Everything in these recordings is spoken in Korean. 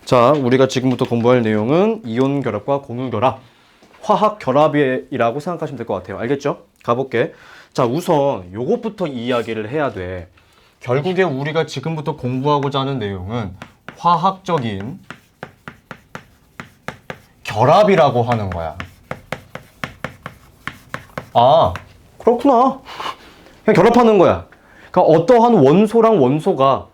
자, 우리가 지금부터 공부할 내용은 이온 결합과 공유 결합, 화학 결합이라고 생각하시면 될 것 같아요. 알겠죠? 가볼게. 자, 우선 요것부터 이야기를 해야 돼. 결국에 우리가 지금부터 공부하고자 하는 내용은 화학적인 결합이라고 하는 거야. 아, 그렇구나. 그냥 결합하는 거야. 그러니까 어떠한 원소랑 원소가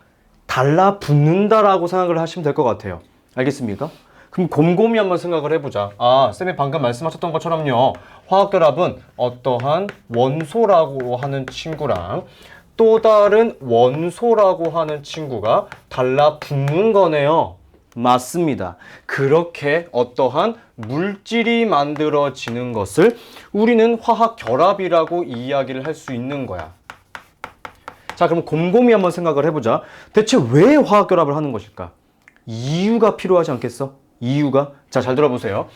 달라붙는다라고 생각을 하시면 될 것 같아요. 알겠습니까? 그럼 곰곰이 한번 생각을 해보자. 아, 쌤이 방금 말씀하셨던 것처럼요. 화학결합은 어떠한 원소라고 하는 친구랑 또 다른 원소라고 하는 친구가 달라붙는 거네요. 맞습니다. 그렇게 어떠한 물질이 만들어지는 것을 우리는 화학결합이라고 이야기를 할 수 있는 거야. 자, 그럼 곰곰이 한번 생각을 해보자. 대체 왜 화학결합을 하는 것일까? 이유가 필요하지 않겠어? 이유가? 자, 잘 들어보세요.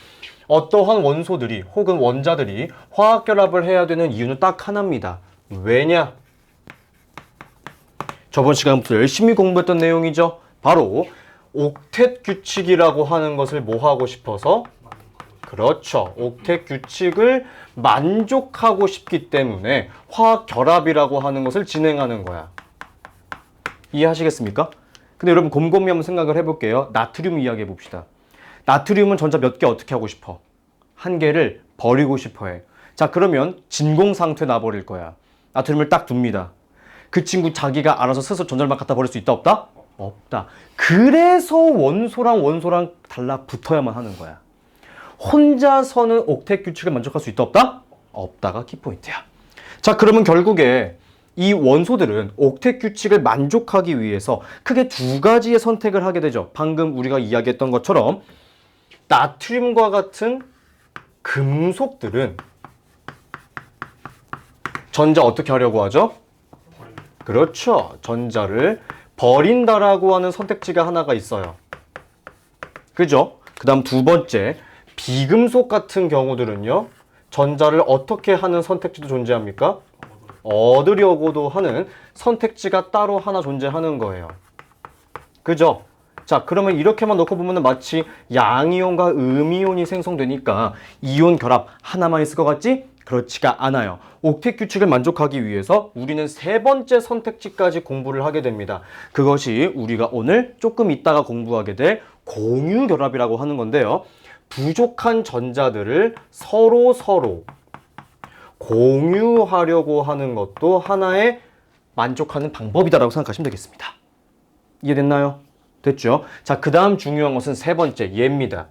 어떠한 원소들이 혹은 원자들이 화학결합을 해야 되는 이유는 딱 하나입니다. 왜냐? 저번 시간부터 열심히 공부했던 내용이죠. 바로 옥텟 규칙이라고 하는 것을 뭐 하고 싶어서? 그렇죠. 옥텟 규칙을 만족하고 싶기 때문에 화학 결합이라고 하는 것을 진행하는 거야. 이해하시겠습니까? 근데 여러분 곰곰이 한번 생각을 해볼게요. 나트륨 이야기해 봅시다. 나트륨은 전자 몇 개 어떻게 하고 싶어? 한 개를 버리고 싶어 해. 자, 그러면 진공 상태 나버릴 거야. 나트륨을 딱 둡니다. 그 친구 자기가 알아서 스스로 전자를 막 갖다 버릴 수 있다 없다? 없다. 그래서 원소랑 달라붙어야만 하는 거야. 혼자서는 옥텟 규칙을 만족할 수 있다 없다? 없다가 키포인트야. 자, 그러면 결국에 이 원소들은 옥텟 규칙을 만족하기 위해서 크게 두 가지의 선택을 하게 되죠. 방금 우리가 이야기했던 것처럼 나트륨과 같은 금속들은 전자 어떻게 하려고 하죠? 그렇죠. 전자를 버린다라고 하는 선택지가 하나가 있어요. 그죠? 그 다음 두 번째, 비금속 같은 경우들은요, 전자를 어떻게 하는 선택지도 존재합니까? 얻으려고도 하는 선택지가 따로 하나 존재하는 거예요. 그죠? 자, 그러면 이렇게만 놓고 보면 마치 양이온과 음이온이 생성되니까 이온 결합 하나만 있을 것 같지? 그렇지가 않아요. 옥텟 규칙을 만족하기 위해서 우리는 세 번째 선택지까지 공부를 하게 됩니다. 그것이 우리가 오늘 조금 이따가 공부하게 될 공유 결합이라고 하는 건데요. 부족한 전자들을 서로 공유하려고 하는 것도 하나의 만족하는 방법이다라고 생각하시면 되겠습니다. 이해됐나요? 됐죠? 자, 그 다음 중요한 것은 세 번째, 얘입니다.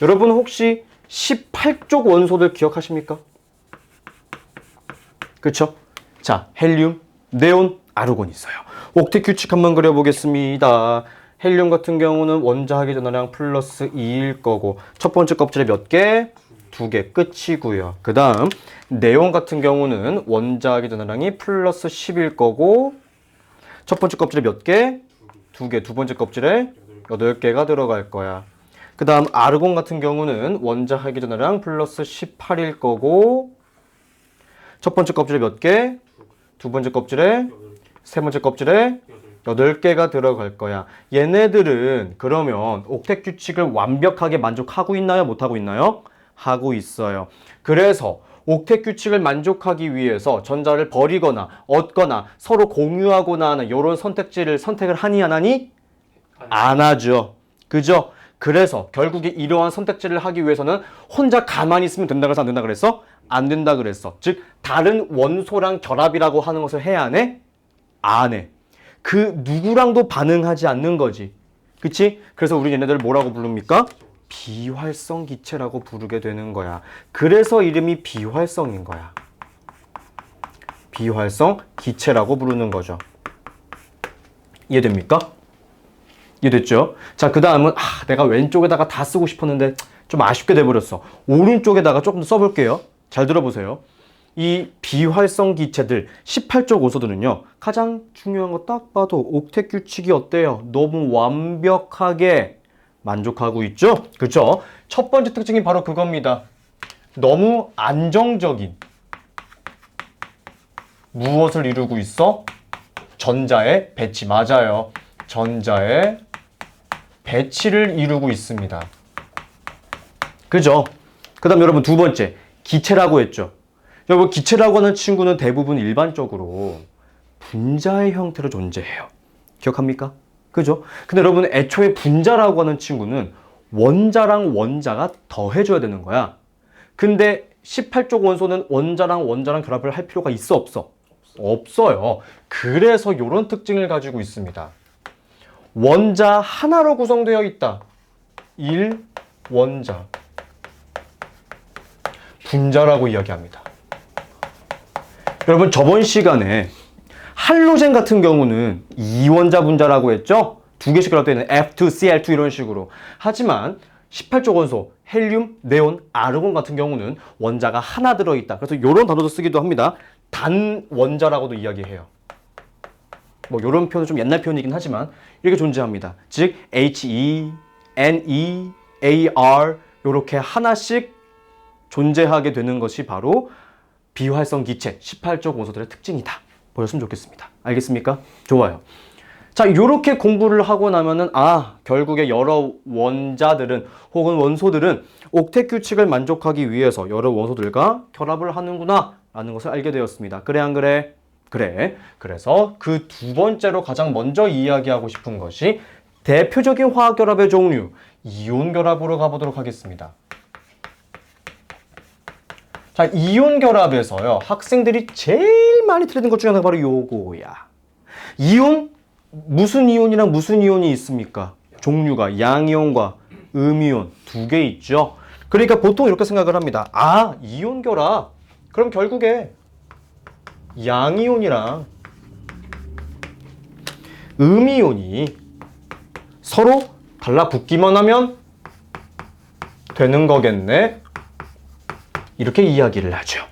여러분 혹시 18족 원소들 기억하십니까? 그쵸? 자, 헬륨, 네온, 아르곤 있어요. 옥텟 규칙 한번 그려보겠습니다. 헬륨 같은 경우는 원자학의 전하량 플러스 2일 거고 첫 번째 껍질에 몇 개? 2개 끝이고요. 그 다음 네온 같은 경우는 원자학의 전하량이 플러스 10일 거고 첫 번째 껍질에 몇 개? 2개. 두 번째 껍질에 8개가 들어갈 거야. 그 다음 아르곤 같은 경우는 원자학의 전하량 플러스 18일 거고 첫 번째 껍질에 몇 개? 두 번째 껍질에 세 번째 껍질에 8개가 들어갈 거야. 얘네들은 그러면 옥텟 규칙을 완벽하게 만족하고 있나요? 못하고 있나요? 하고 있어요. 그래서 옥텟 규칙을 만족하기 위해서 전자를 버리거나 얻거나 서로 공유하거나 하는 이런 선택을 하니 안 하니? 안 하죠. 그죠? 그래서 결국에 이러한 선택지를 하기 위해서는 혼자 가만히 있으면 된다 그래서 안 된다 그랬어? 안 된다 그랬어. 즉 다른 원소랑 결합이라고 하는 것을 해야 안 해? 안 해. 그 누구랑도 반응하지 않는 거지. 그치? 그래서 우리 얘네들 뭐라고 부릅니까? 비활성 기체라고 부르게 되는 거야. 그래서 이름이 비활성인 거야. 비활성 기체라고 부르는 거죠. 이해됩니까? 이해됐죠? 자, 그 다음은 내가 왼쪽에다가 다 쓰고 싶었는데 좀 아쉽게 돼버렸어. 오른쪽에다가 조금 더 써볼게요. 잘 들어보세요. 이 비활성 기체들 18족 원소들은요, 가장 중요한 거 딱 봐도 옥텟 규칙이 어때요? 너무 완벽하게 만족하고 있죠? 그렇죠? 첫 번째 특징이 바로 그겁니다. 너무 안정적인 무엇을 이루고 있어? 전자의 배치. 맞아요. 전자의 배치를 이루고 있습니다. 그죠? 그 다음 여러분 두 번째, 기체라고 했죠. 여러분 기체라고 하는 친구는 대부분 일반적으로 분자의 형태로 존재해요. 기억합니까? 그죠? 근데 여러분 애초에 분자라고 하는 친구는 원자랑 원자가 더해줘야 되는 거야. 근데 18쪽 원소는 원자랑 결합을 할 필요가 있어 없어? 없어요. 그래서 이런 특징을 가지고 있습니다. 원자 하나로 구성되어 있다. 1원자. 분자라고 이야기합니다. 여러분 저번 시간에 할로젠 같은 경우는 2원자 분자라고 했죠? 두 개씩 결합되어 있는 F2, Cl2 이런 식으로. 하지만 18쪽 원소, 헬륨, 네온, 아르곤 같은 경우는 원자가 하나 들어있다. 그래서 이런 단어도 쓰기도 합니다. 단원자라고도 이야기해요. 뭐 이런 표현은 좀 옛날 표현이긴 하지만 이렇게 존재합니다. 즉 He, Ne, Ar 이렇게 하나씩 존재하게 되는 것이 바로 비활성 기체 18쪽 원소들의 특징이다. 보셨으면 좋겠습니다. 알겠습니까? 좋아요. 자, 이렇게 공부를 하고 나면은 결국에 여러 원자들은 혹은 원소들은 옥텟 규칙을 만족하기 위해서 여러 원소들과 결합을 하는구나 라는 것을 알게 되었습니다. 그래 안 그래? 그래. 그래서 그 두 번째로 가장 먼저 이야기하고 싶은 것이 대표적인 화학결합의 종류 이온 결합으로 가보도록 하겠습니다. 자, 이온 결합에서요 학생들이 제일 많이 틀리는 것 중에 하나가 바로 요거야. 이온? 무슨 이온이랑 무슨 이온이 있습니까? 종류가 양이온과 음이온 두 개 있죠. 그러니까 보통 이렇게 생각을 합니다. 이온 결합. 그럼 결국에 양이온이랑 음이온이 서로 달라붙기만 하면 되는 거겠네. 이렇게 이야기를 하죠.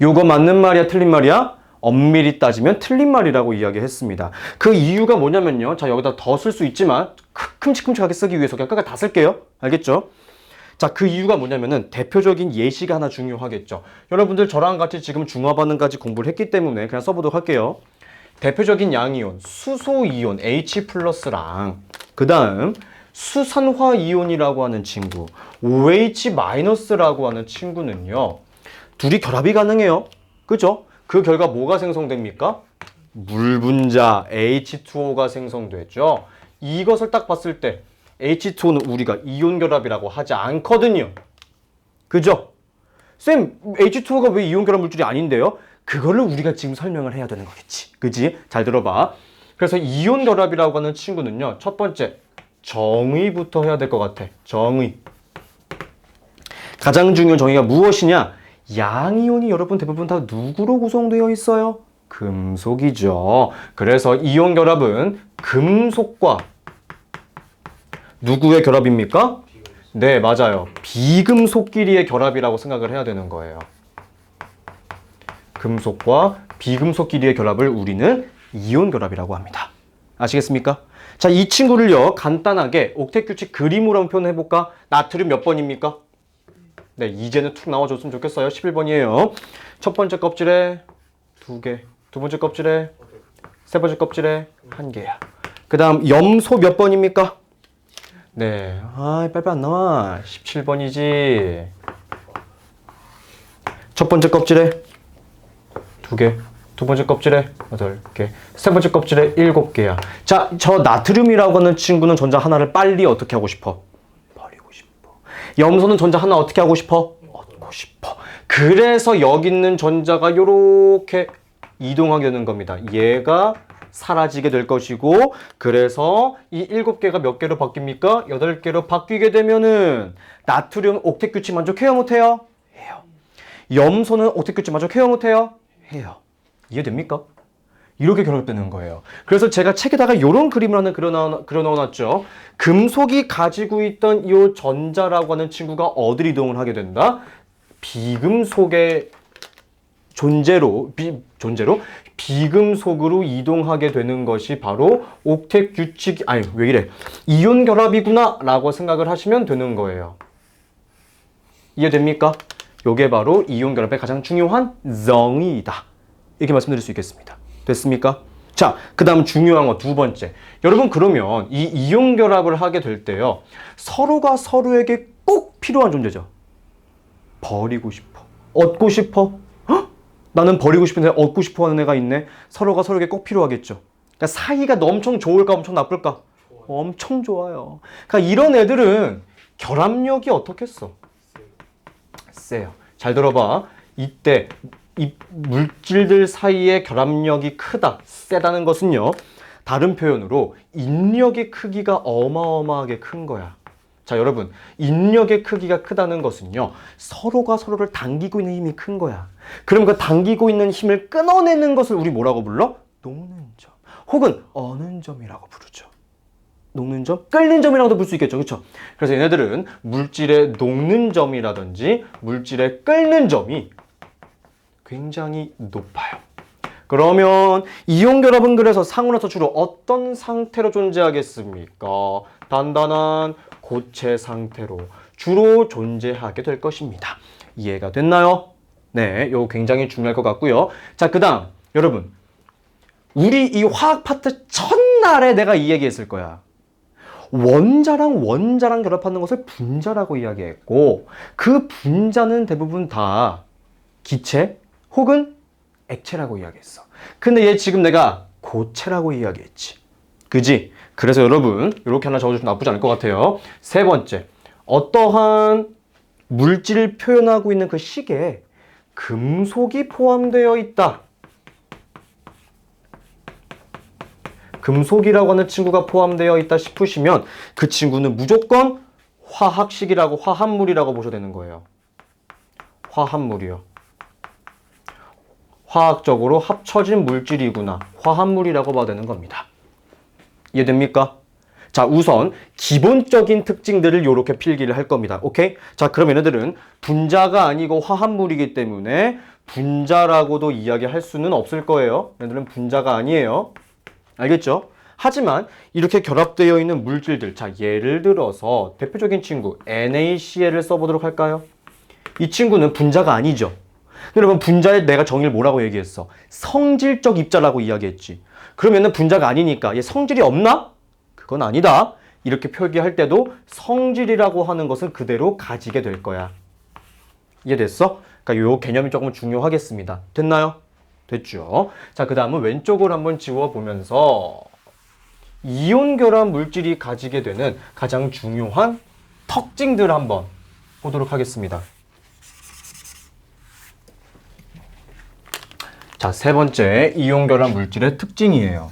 요거 맞는 말이야, 틀린 말이야? 엄밀히 따지면 틀린 말이라고 이야기했습니다. 그 이유가 뭐냐면요. 자, 여기다 더 쓸 수 있지만 큼직큼직하게 쓰기 위해서 그냥 끝까지 다 쓸게요. 알겠죠? 자, 그 이유가 뭐냐면은 대표적인 예시가 하나 중요하겠죠. 여러분들 저랑 같이 지금 중화반응까지 공부를 했기 때문에 그냥 써보도록 할게요. 대표적인 양이온, 수소이온 H+랑 그 다음 수산화이온이라고 하는 친구 OH-라고 하는 친구는요. 둘이 결합이 가능해요. 그죠? 그 결과 뭐가 생성됩니까? 물 분자 H2O가 생성되죠. 이것을 딱 봤을 때 H2O는 우리가 이온 결합이라고 하지 않거든요. 그죠? 쌤, H2O가 왜 이온 결합 물질이 아닌데요? 그거를 우리가 지금 설명을 해야 되는 거겠지. 그지? 잘 들어봐. 그래서 이온 결합이라고 하는 친구는요. 첫 번째, 정의부터 해야 될 것 같아. 정의. 가장 중요한 정의가 무엇이냐? 양이온이 여러분 대부분 다 누구로 구성되어 있어요? 금속이죠. 그래서 이온 결합은 금속과 누구의 결합입니까? 네, 맞아요. 비금속끼리의 결합이라고 생각을 해야 되는 거예요. 금속과 비금속끼리의 결합을 우리는 이온 결합이라고 합니다. 아시겠습니까? 자, 이 친구를요, 간단하게 옥텟 규칙 그림으로 한번 표현해볼까? 나트륨 몇 번입니까? 네, 이제는 툭 나와줬으면 좋겠어요. 11번이에요. 첫 번째 껍질에 2개, 두 번째 껍질에 세 번째 껍질에 1개야. 그 다음 염소 몇 번입니까? 네, 빨리 안 나와. 17번이지. 첫 번째 껍질에 2개, 두 번째 껍질에 8개, 세 번째 껍질에 7개야. 자, 저 나트륨이라고 하는 친구는 전자 하나를 빨리 어떻게 하고 싶어? 버리고 싶어. 염소는 전자 하나 어떻게 하고 싶어? 얻고 싶어. 그래서 여기 있는 전자가 이렇게 이동하게 되는 겁니다. 얘가 사라지게 될 것이고, 그래서 이 7개가 몇 개로 바뀝니까? 8개로 바뀌게 되면은 나트륨 옥텟 규칙 만족해요, 못해요? 해요. 염소는 옥텟 규칙 만족해요, 못해요? 해요. 이해됩니까? 이렇게 결합되는 거예요. 그래서 제가 책에다가 이런 그림을 하나 그려 넣어놨죠. 금속이 가지고 있던 이 전자라고 하는 친구가 어디로 이동을 하게 된다? 비금속의 존재로 비금속으로 이동하게 되는 것이 바로 옥텟 규칙, 이온 결합이구나 라고 생각을 하시면 되는 거예요. 이해됩니까? 요게 바로 이온 결합의 가장 중요한 정의이다. 이렇게 말씀드릴 수 있겠습니다. 됐습니까? 자, 그 다음 중요한 거 두 번째. 여러분, 그러면 이 이온 결합을 하게 될 때요, 서로가 서로에게 꼭 필요한 존재죠. 버리고 싶어. 얻고 싶어. 헉? 나는 버리고 싶은데 얻고 싶어 하는 애가 있네. 서로가 서로에게 꼭 필요하겠죠. 그러니까 사이가 엄청 좋을까, 엄청 나쁠까? 엄청 좋아요. 그러니까 이런 애들은 결합력이 어떻겠어? 세요. 잘 들어봐. 이때 이 물질들 사이의 결합력이 크다, 세다는 것은요, 다른 표현으로 인력의 크기가 어마어마하게 큰 거야. 자, 여러분, 인력의 크기가 크다는 것은요, 서로가 서로를 당기고 있는 힘이 큰 거야. 그럼 그 당기고 있는 힘을 끊어내는 것을 우리 뭐라고 불러? 녹는 점, 혹은 어는 점이라고 부르죠. 녹는 점? 끓는 점이라고도 볼 수 있겠죠. 그렇죠? 그래서 얘네들은 물질의 녹는 점이라든지 물질의 끓는 점이 굉장히 높아요. 그러면 이온 결합은 그래서 상온에서 주로 어떤 상태로 존재하겠습니까? 단단한 고체 상태로 주로 존재하게 될 것입니다. 이해가 됐나요? 네, 이거 굉장히 중요할 것 같고요. 자, 그 다음 여러분, 우리 이 화학 파트 첫날에 내가 이 얘기했을 거야. 원자랑 원자랑 결합하는 것을 분자라고 이야기했고, 그 분자는 대부분 다 기체 혹은 액체라고 이야기했어. 근데 얘 지금 내가 고체라고 이야기했지. 그지? 그래서 여러분, 이렇게 하나 적어주시면 나쁘지 않을 것 같아요. 세 번째, 어떠한 물질을 표현하고 있는 그 식에 금속이 포함되어 있다. 금속이라고 하는 친구가 포함되어 있다 싶으시면 그 친구는 무조건 화학식이라고, 화합물이라고 보셔야 되는 거예요. 화합물이요. 화학적으로 합쳐진 물질이구나. 화합물이라고 봐야 되는 겁니다. 이해됩니까? 자, 우선 기본적인 특징들을 이렇게 필기를 할 겁니다. 오케이? 자, 그럼 얘네들은 분자가 아니고 화합물이기 때문에 분자라고도 이야기할 수는 없을 거예요. 얘네들은 분자가 아니에요. 알겠죠? 하지만 이렇게 결합되어 있는 물질들, 자, 예를 들어서 대표적인 친구 NaCl을 써보도록 할까요? 이 친구는 분자가 아니죠. 여러분, 분자에 내가 정의를 뭐라고 얘기했어? 성질적 입자라고 이야기했지. 그러면은 분자가 아니니까 얘 성질이 없나? 그건 아니다. 이렇게 표기할 때도 성질이라고 하는 것은 그대로 가지게 될 거야. 이해됐어? 그러니까 요 개념이 조금 중요하겠습니다. 됐나요? 됐죠? 자, 그 다음은 왼쪽을 한번 지워보면서 이온 결합 물질이 가지게 되는 가장 중요한 특징들 한번 보도록 하겠습니다. 자, 세 번째 이온 결합 물질의 특징이에요.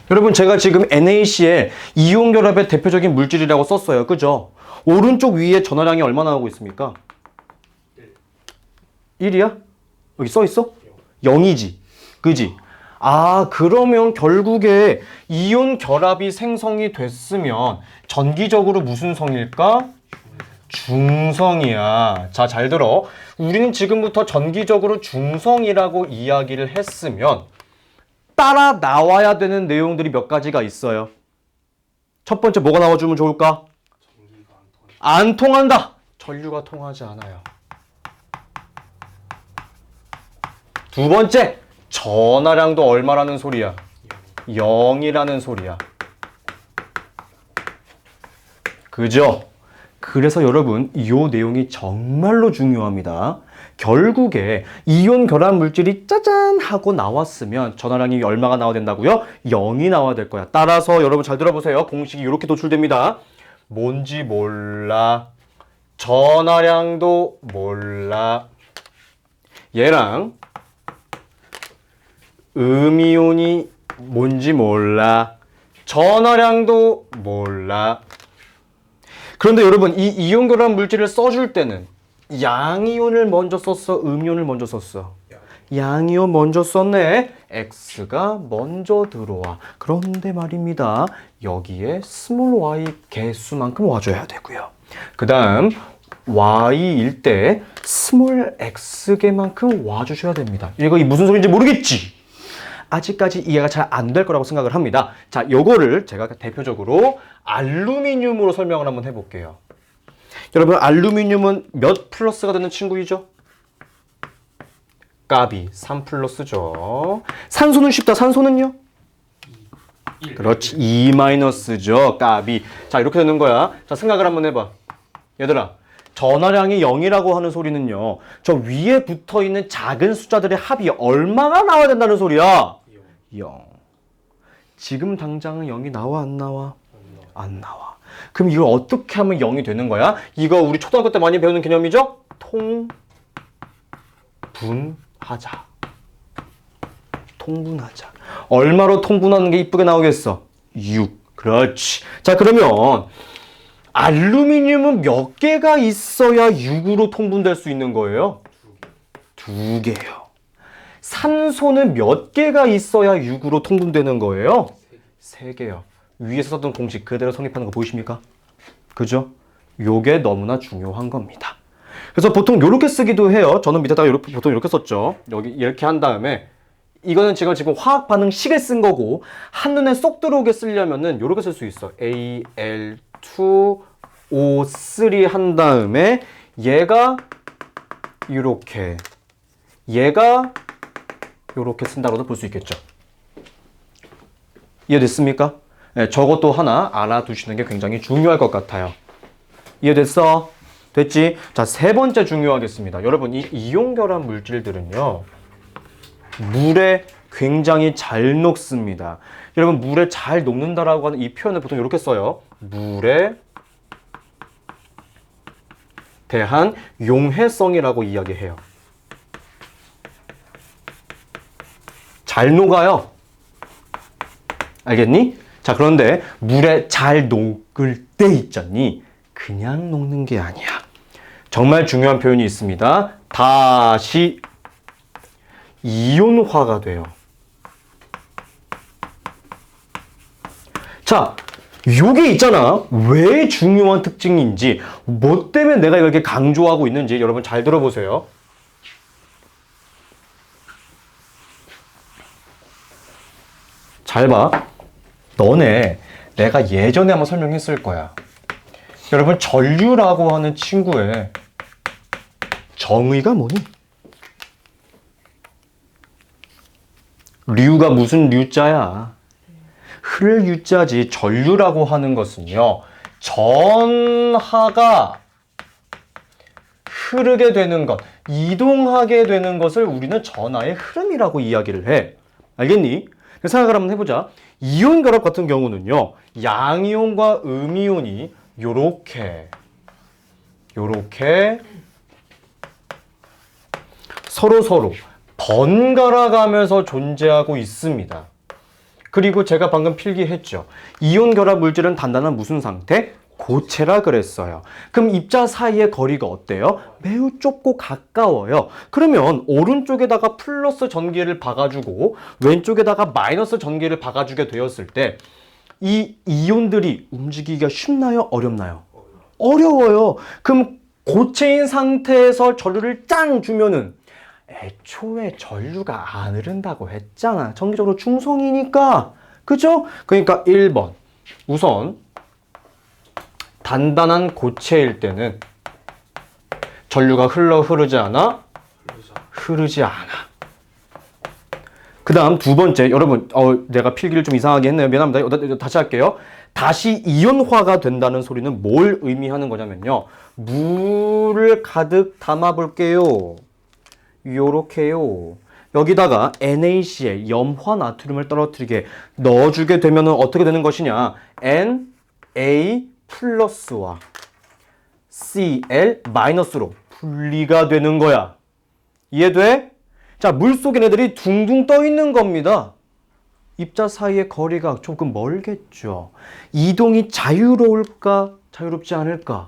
여러분, 제가 지금 NaCl 이온 결합의 대표적인 물질이라고 썼어요. 그죠? 오른쪽 위에 전하량이 얼마나 나오고 있습니까? 1이야? 여기 써 있어? 0이지. 그지? 아, 그러면 결국에 이온 결합이 생성이 됐으면 전기적으로 무슨 성일까? 중성이야. 자, 잘 들어. 우리는 지금부터 전기적으로 중성이라고 이야기를 했으면 따라 나와야 되는 내용들이 몇 가지가 있어요. 첫 번째 뭐가 나와주면 좋을까? 안 통한다. 전류가 통하지 않아요. 두 번째, 전하량도 얼마라는 소리야? 0이라는 소리야. 그죠? 그래서 여러분, 이 내용이 정말로 중요합니다. 결국에 이온 결합 물질이 짜잔 하고 나왔으면 전하량이 얼마가 나와야 된다고요? 0이 나와야 될 거야. 따라서 여러분 잘 들어보세요. 공식이 이렇게 도출됩니다. 뭔지 몰라. 전하량도 몰라. 얘랑 음이온이 뭔지 몰라. 전하량도 몰라. 그런데 여러분, 이 이온 결합 물질을 써줄 때는 양이온을 먼저 썼어? 음이온을 먼저 썼어? 양이온 먼저 썼네. X가 먼저 들어와. 그런데 말입니다, 여기에 스몰 y 개수만큼 와줘야 되고요. 그 다음 y일 때 스몰 x 개만큼 와주셔야 됩니다. 이거 무슨 소리인지 모르겠지? 아직까지 이해가 잘 안 될 거라고 생각을 합니다. 자, 요거를 제가 대표적으로 알루미늄으로 설명을 한번 해볼게요. 여러분, 알루미늄은 몇 플러스가 되는 친구이죠? 값이 3 플러스죠. 산소는 쉽다. 산소는요? 그렇지. 2 마이너스죠. 값이. 자, 이렇게 되는 거야. 자, 생각을 한번 해봐. 얘들아, 전하량이 0이라고 하는 소리는요, 저 위에 붙어있는 작은 숫자들의 합이 얼마나 나와야 된다는 소리야? 0. 지금 당장은 0이 나와 안 나와? 안 나와. 그럼 이걸 어떻게 하면 0이 되는 거야? 이거 우리 초등학교 때 많이 배우는 개념이죠? 통분하자. 통분하자. 얼마로 통분하는 게 이쁘게 나오겠어? 6. 그렇지. 자, 그러면 알루미늄은 몇 개가 있어야 6으로 통분될 수 있는 거예요? 2개요. 산소는 몇 개가 있어야 6으로 통분되는 거예요? 3개요. 위에서 썼던 공식 그대로 성립하는 거 보이십니까? 그죠? 요게 너무나 중요한 겁니다. 그래서 보통 이렇게 쓰기도 해요. 저는 밑에다가 이렇게, 보통 이렇게 썼죠. 여기 이렇게 한 다음에 이거는 지금 화학 반응식을 쓴 거고 한눈에 쏙 들어오게 쓰려면은 이렇게 쓸 수 있어. Al2O3 한 다음에 얘가 이렇게, 얘가 이렇게 쓴다고도 볼 수 있겠죠. 이해됐습니까? 네, 저것도 하나 알아두시는 게 굉장히 중요할 것 같아요. 이해됐어? 됐지? 자, 세 번째 중요하겠습니다. 여러분, 이 이온결합 물질들은요, 물에 굉장히 잘 녹습니다. 여러분, 물에 잘 녹는다라고 하는 이 표현을 보통 이렇게 써요. 물에 대한 용해성이라고 이야기해요. 잘 녹아요. 알겠니? 자, 그런데 물에 잘 녹을 때 있잖니? 그냥 녹는 게 아니야. 정말 중요한 표현이 있습니다. 다시 이온화가 돼요. 자, 요게 있잖아. 왜 중요한 특징인지, 뭐 때문에 내가 이렇게 강조하고 있는지 여러분 잘 들어보세요. 잘 봐. 너네 내가 예전에 한번 설명했을 거야. 여러분, 전류라고 하는 친구의 정의가 뭐니? 류가 무슨 류자야? 흐를 유자지. 전류라고 하는 것은요, 전하가 흐르게 되는 것, 이동하게 되는 것을 우리는 전하의 흐름이라고 이야기를 해. 알겠니? 생각을 한번 해보자. 이온 결합 같은 경우는요, 양이온과 음이온이 요렇게 서로 번갈아 가면서 존재하고 있습니다. 그리고 제가 방금 필기했죠. 이온 결합 물질은 단단한 무슨 상태? 고체라 그랬어요. 그럼 입자 사이의 거리가 어때요? 매우 좁고 가까워요. 그러면 오른쪽에다가 플러스 전기를 박아주고 왼쪽에다가 마이너스 전기를 박아주게 되었을 때 이 이온들이 움직이기가 쉽나요? 어렵나요? 어려워요. 그럼 고체인 상태에서 전류를 짱 주면은 애초에 전류가 안 흐른다고 했잖아. 전기적으로 중성이니까. 그죠? 그러니까 1번. 우선 단단한 고체일 때는 전류가 흐르지 않아? 흐르지 않아. 그 다음 두 번째. 여러분, 내가 필기를 좀 이상하게 했네요. 미안합니다. 다시 할게요. 다시 이온화가 된다는 소리는 뭘 의미하는 거냐면요, 물을 가득 담아 볼게요. 요렇게요. 여기다가 NaCl, 염화 나트륨을 떨어뜨리게 넣어주게 되면 어떻게 되는 것이냐? Na 플러스와 Cl 마이너스로 분리가 되는 거야. 이해돼? 자, 물속에 애들이 둥둥 떠 있는 겁니다. 입자 사이의 거리가 조금 멀겠죠. 이동이 자유로울까? 자유롭지 않을까?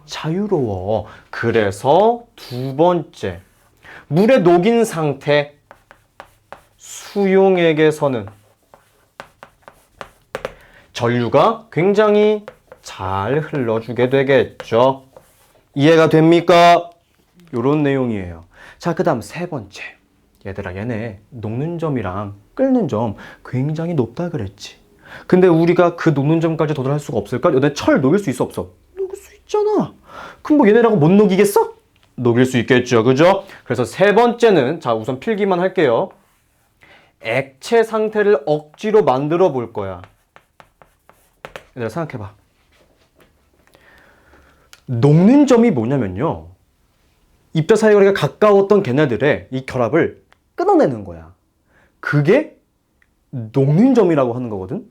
자유로워. 그래서 두 번째. 물에 녹인 상태, 수용액에서는 전류가 굉장히 잘 흘러주게 되겠죠. 이해가 됩니까? 요런 내용이에요. 자, 그 다음 세 번째. 얘들아, 얘네 녹는 점이랑 끓는 점 굉장히 높다 그랬지. 근데 우리가 그 녹는 점까지 도달할 수가 없을까? 얘네 철 녹일 수 있어 없어? 녹일 수 있잖아. 그럼 뭐 얘네라고 못 녹이겠어? 녹일 수 있겠죠. 그죠? 그래서 세 번째는 자, 우선 필기만 할게요. 액체 상태를 억지로 만들어 볼 거야. 얘들아 생각해봐. 녹는 점이 뭐냐면요. 입자 사이거리가 가까웠던 걔네들의 이 결합을 끊어내는 거야. 그게 녹는 점이라고 하는 거거든.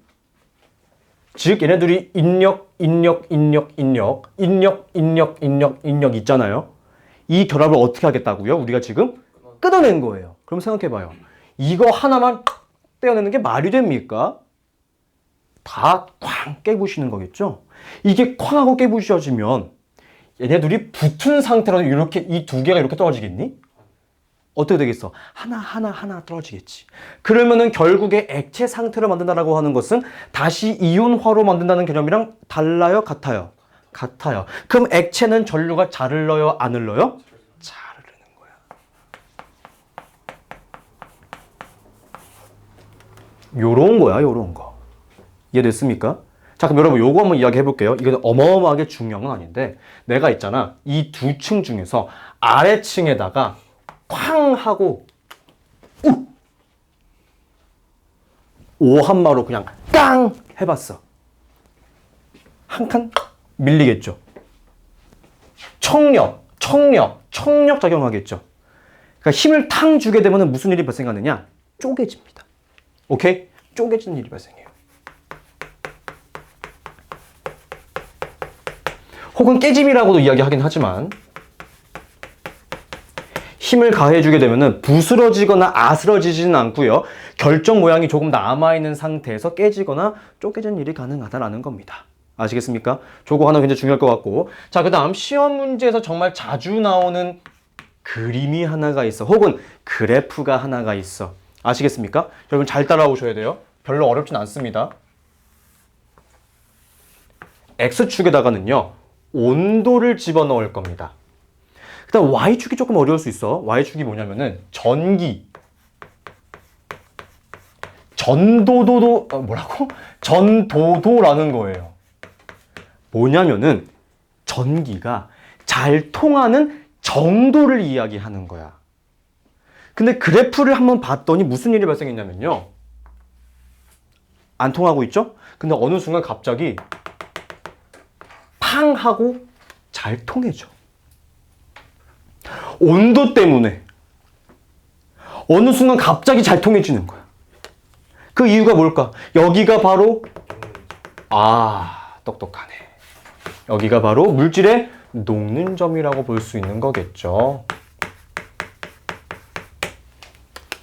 즉 얘네들이 인력 있잖아요. 이 결합을 어떻게 하겠다고요? 우리가 지금 끊어낸 거예요. 그럼 생각해봐요. 이거 하나만 떼어내는 게 말이 됩니까? 다 쾅 깨부시는 거겠죠? 이게 쾅 하고 깨부셔지면 얘네들이 붙은 상태로 이렇게 이 두 개가 이렇게 떨어지겠니? 어떻게 되겠어? 하나 떨어지겠지. 그러면은 결국에 액체 상태로 만든다라고 하는 것은 다시 이온화로 만든다는 개념이랑 달라요? 같아요? 같아요. 그럼 액체는 전류가 잘 흘러요? 안 흘러요? 잘 흐르는 거야. 요런 거야, 요런 거. 이해됐습니까? 자, 그럼 여러분 요거 한번 이야기해 볼게요. 이건 어마어마하게 중요한 건 아닌데 내가 있잖아. 이 두 층 중에서 아래층에다가 쾅 하고 오한마로 그냥 깡 해봤어. 한 칸 밀리겠죠. 청력 작용하겠죠. 그러니까 힘을 탕 주게 되면 무슨 일이 발생하느냐? 쪼개집니다. 오케이? 쪼개지는 일이 발생해요. 혹은 깨짐이라고도 이야기하긴 하지만 힘을 가해주게 되면 부스러지거나 아스러지지는 않고요. 결정 모양이 조금 남아있는 상태에서 깨지거나 쪼개지는 일이 가능하다라는 겁니다. 아시겠습니까? 저거 하나 굉장히 중요할 것 같고. 자, 그 다음 시험 문제에서 정말 자주 나오는 그림이 하나가 있어. 혹은 그래프가 하나가 있어. 아시겠습니까? 여러분 잘 따라오셔야 돼요. 별로 어렵진 않습니다. X축에다가는요. 온도를 집어넣을 겁니다. 그다음 Y축이 조금 어려울 수 있어. Y축이 뭐냐면은 전도도라는 거예요. 뭐냐면은 전기가 잘 통하는 정도를 이야기하는 거야. 근데 그래프를 한번 봤더니 무슨 일이 발생했냐면요. 안 통하고 있죠? 근데 어느 순간 갑자기 팡 하고 잘 통해져. 온도 때문에 어느 순간 갑자기 잘 통해지는 거야. 그 이유가 뭘까? 여기가 바로 똑똑하네. 여기가 바로 물질의 녹는 점이라고 볼 수 있는 거겠죠.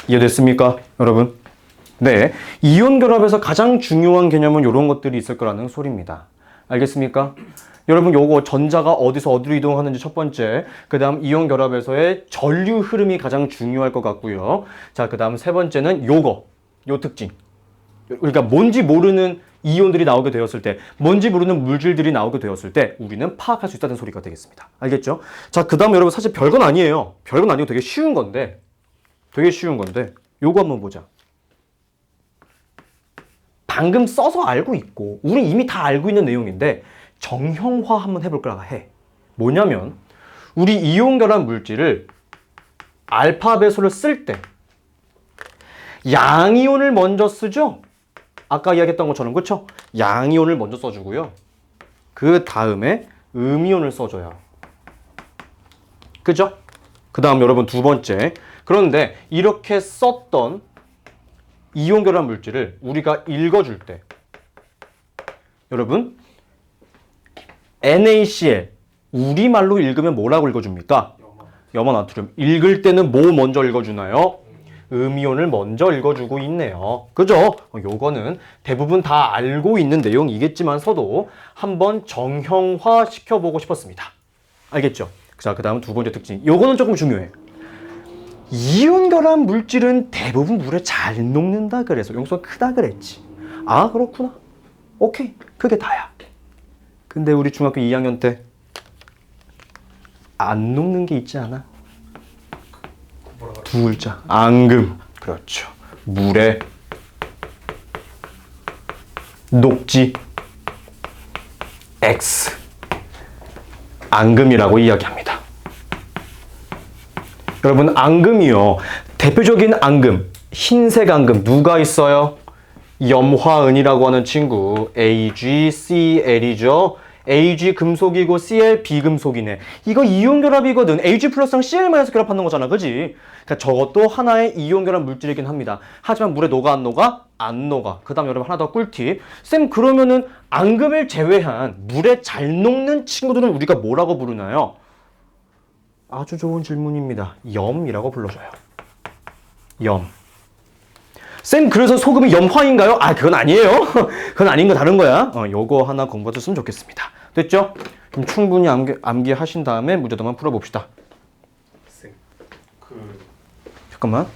이해됐습니까, 여러분? 네, 이온 결합에서 가장 중요한 개념은 이런 것들이 있을 거라는 소리입니다. 알겠습니까? 여러분 요거 전자가 어디서 어디로 이동하는지 첫 번째, 그 다음 이온 결합에서의 전류 흐름이 가장 중요할 것 같고요. 자, 그 다음 세 번째는 요 특징. 그러니까 뭔지 모르는 이온들이 나오게 되었을 때, 뭔지 모르는 물질들이 나오게 되었을 때 우리는 파악할 수 있다는 소리가 되겠습니다. 알겠죠? 자, 그 다음 여러분 사실 별건 아니에요. 별건 아니고 되게 쉬운 건데 요거 한번 보자. 방금 써서 알고 있고 우리 이미 다 알고 있는 내용인데 정형화 한번 해볼 거라 해. 뭐냐면 우리 이온 결합 물질을 알파배수를 쓸 때 양이온을 먼저 쓰죠? 아까 이야기했던 것처럼, 그쵸? 양이온을 먼저 써주고요. 그 다음에 음이온을 써줘요. 그죠? 그 다음 여러분 두 번째. 그런데 이렇게 썼던 이온 결합 물질을 우리가 읽어줄 때 여러분 NaCl 우리말로 읽으면 뭐라고 읽어줍니까? 염화나트륨. 읽을 때는 뭐 먼저 읽어주나요? 음이온을 먼저 읽어주고 있네요. 그죠? 요거는 대부분 다 알고 있는 내용이겠지만서도 한번 정형화 시켜보고 싶었습니다. 알겠죠? 자, 그 다음 두 번째 특징. 요거는 조금 중요해. 이온 결합 물질은 대부분 물에 잘 녹는다 그래서 용수가 크다 그랬지. 아, 그렇구나. 오케이. 그게 다야. 근데 우리 중학교 2학년 때 안 녹는 게 있지 않아? 두 글자. 앙금. 그렇죠. 물에 녹지 X. 앙금이라고 이야기합니다. 여러분 앙금이요. 대표적인 앙금, 흰색 앙금 누가 있어요? 염화은이라고 하는 친구 AgCl이죠. Ag 금속이고 Cl 비금속이네. 이거 이온 결합이거든. Ag 플러스랑 Cl- 결합하는 거잖아, 그지? 그러니까 저것도 하나의 이온 결합 물질이긴 합니다. 하지만 물에 녹아 안 녹아? 안 녹아. 그 다음 여러분 하나 더 꿀팁. 쌤 그러면은 앙금을 제외한 물에 잘 녹는 친구들은 우리가 뭐라고 부르나요? 아주 좋은 질문입니다. 염이라고 불러줘요. 염. 쌤 그래서 소금이 염화인가요? 아 그건 아니에요. 그건 아닌 거 다른 거야. 요거 하나 공부하셨으면 좋겠습니다. 됐죠? 그럼 충분히 암기하신 다음에 문제도만 풀어봅시다. 쌤, 잠깐만.